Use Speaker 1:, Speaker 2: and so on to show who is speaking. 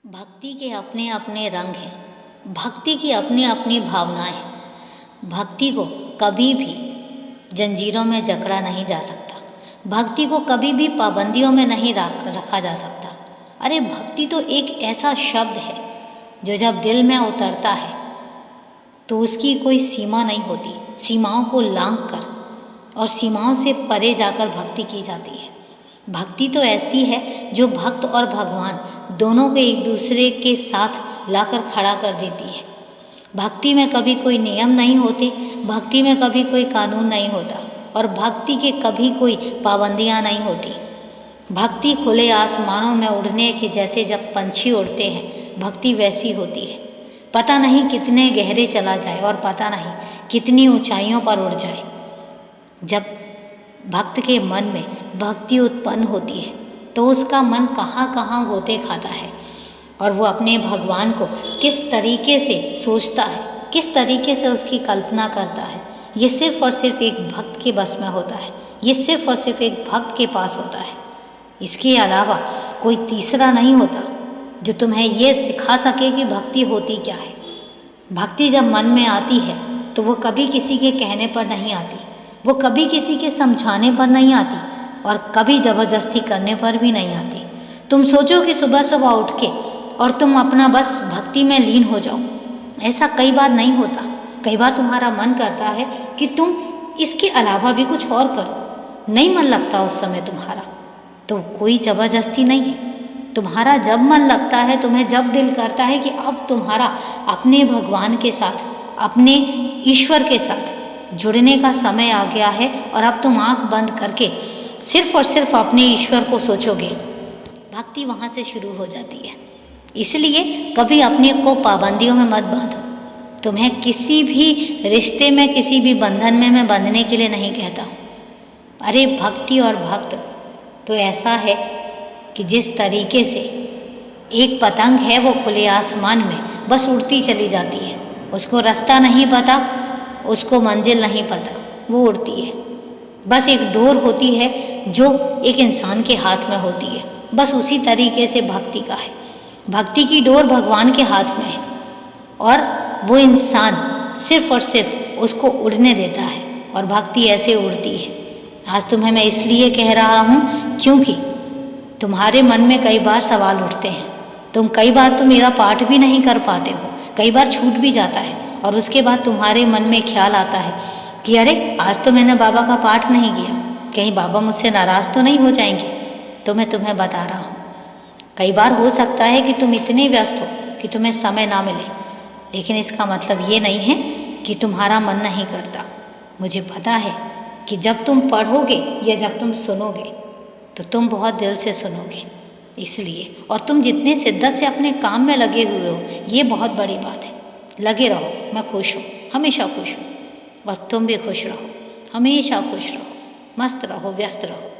Speaker 1: भक्ति के अपने अपने रंग हैं। भक्ति की अपनी अपनी भावनाएं हैं। भक्ति को कभी भी जंजीरों में जकड़ा नहीं जा सकता। भक्ति को कभी भी पाबंदियों में नहीं रखा जा सकता। अरे भक्ति तो एक ऐसा शब्द है जो जब दिल में उतरता है तो उसकी कोई सीमा नहीं होती। सीमाओं को लांघ कर और सीमाओं से परे जाकर भक्ति की जाती है। भक्ति तो ऐसी है जो भक्त और भगवान दोनों को एक दूसरे के साथ लाकर खड़ा कर देती है। भक्ति में कभी कोई नियम नहीं होते, भक्ति में कभी कोई कानून नहीं होता और भक्ति के कभी कोई पाबंदियां नहीं होती। भक्ति खुले आसमानों में उड़ने के जैसे जब पंछी उड़ते हैं, भक्ति वैसी होती है। पता नहीं कितने गहरे चला जाए और पता नहीं कितनी ऊंचाइयों पर उड़ जाए। जब भक्त के मन में भक्ति उत्पन्न होती है तो उसका मन कहाँ कहाँ गोते खाता है और वो अपने भगवान को किस तरीके से सोचता है, किस तरीके से उसकी कल्पना करता है, ये सिर्फ और सिर्फ एक भक्त के बस में होता है। ये सिर्फ और सिर्फ एक भक्त के पास होता है। इसके अलावा कोई तीसरा नहीं होता जो तुम्हें ये सिखा सके कि भक्ति होती क्या है। भक्ति जब मन में आती है तो वो कभी किसी के कहने पर नहीं आती, वो कभी किसी के समझाने पर नहीं आती और कभी ज़बरदस्ती करने पर भी नहीं आती। तुम सोचो कि सुबह सुबह उठ के और तुम अपना बस भक्ति में लीन हो जाओ, ऐसा कई बार नहीं होता। कई बार तुम्हारा मन करता है कि तुम इसके अलावा भी कुछ और करो, नहीं मन लगता उस समय तुम्हारा, तो कोई ज़बरदस्ती नहीं है। तुम्हारा जब मन लगता है, तुम्हें जब दिल करता है कि अब तुम्हारा अपने भगवान के साथ, अपने ईश्वर के साथ जुड़ने का समय आ गया है और अब तुम आंख बंद करके सिर्फ और सिर्फ अपने ईश्वर को सोचोगे, भक्ति वहाँ से शुरू हो जाती है। इसलिए कभी अपने को पाबंदियों में मत बांधो। तुम्हें किसी भी रिश्ते में, किसी भी बंधन में मैं बंधने के लिए नहीं कहता हूँ। अरे भक्ति और भक्त तो ऐसा है कि जिस तरीके से एक पतंग है वो खुले आसमान में बस उड़ती चली जाती है, उसको रास्ता नहीं पता, उसको मंजिल नहीं पता, वो उड़ती है। बस एक डोर होती है जो एक इंसान के हाथ में होती है, बस उसी तरीके से भक्ति का है। भक्ति की डोर भगवान के हाथ में है और वो इंसान सिर्फ और सिर्फ उसको उड़ने देता है और भक्ति ऐसे उड़ती है। आज तुम्हें मैं इसलिए कह रहा हूँ क्योंकि तुम्हारे मन में कई बार सवाल उठते हैं। कई बार तो मेरा पाठ भी नहीं कर पाते हो, कई बार छूट भी जाता है और उसके बाद तुम्हारे मन में ख्याल आता है कि अरे आज तो मैंने बाबा का पाठ नहीं किया, कहीं बाबा मुझसे नाराज़ तो नहीं हो जाएंगे। तो मैं तुम्हें बता रहा हूँ, कई बार हो सकता है कि तुम इतने व्यस्त हो कि तुम्हें समय ना मिले, लेकिन इसका मतलब ये नहीं है कि तुम्हारा मन नहीं करता। मुझे पता है कि जब तुम पढ़ोगे या जब तुम सुनोगे तो तुम बहुत दिल से सुनोगे, इसलिए और तुम जितने शिद्दत से अपने काम में लगे हुए हो, ये बहुत बड़ी बात है। लगे रहो, मैं खुश हूँ, हमेशा खुश हूँ और तुम भी खुश रहो, हमेशा खुश रहो, मस्त रहो, व्यस्त रहो।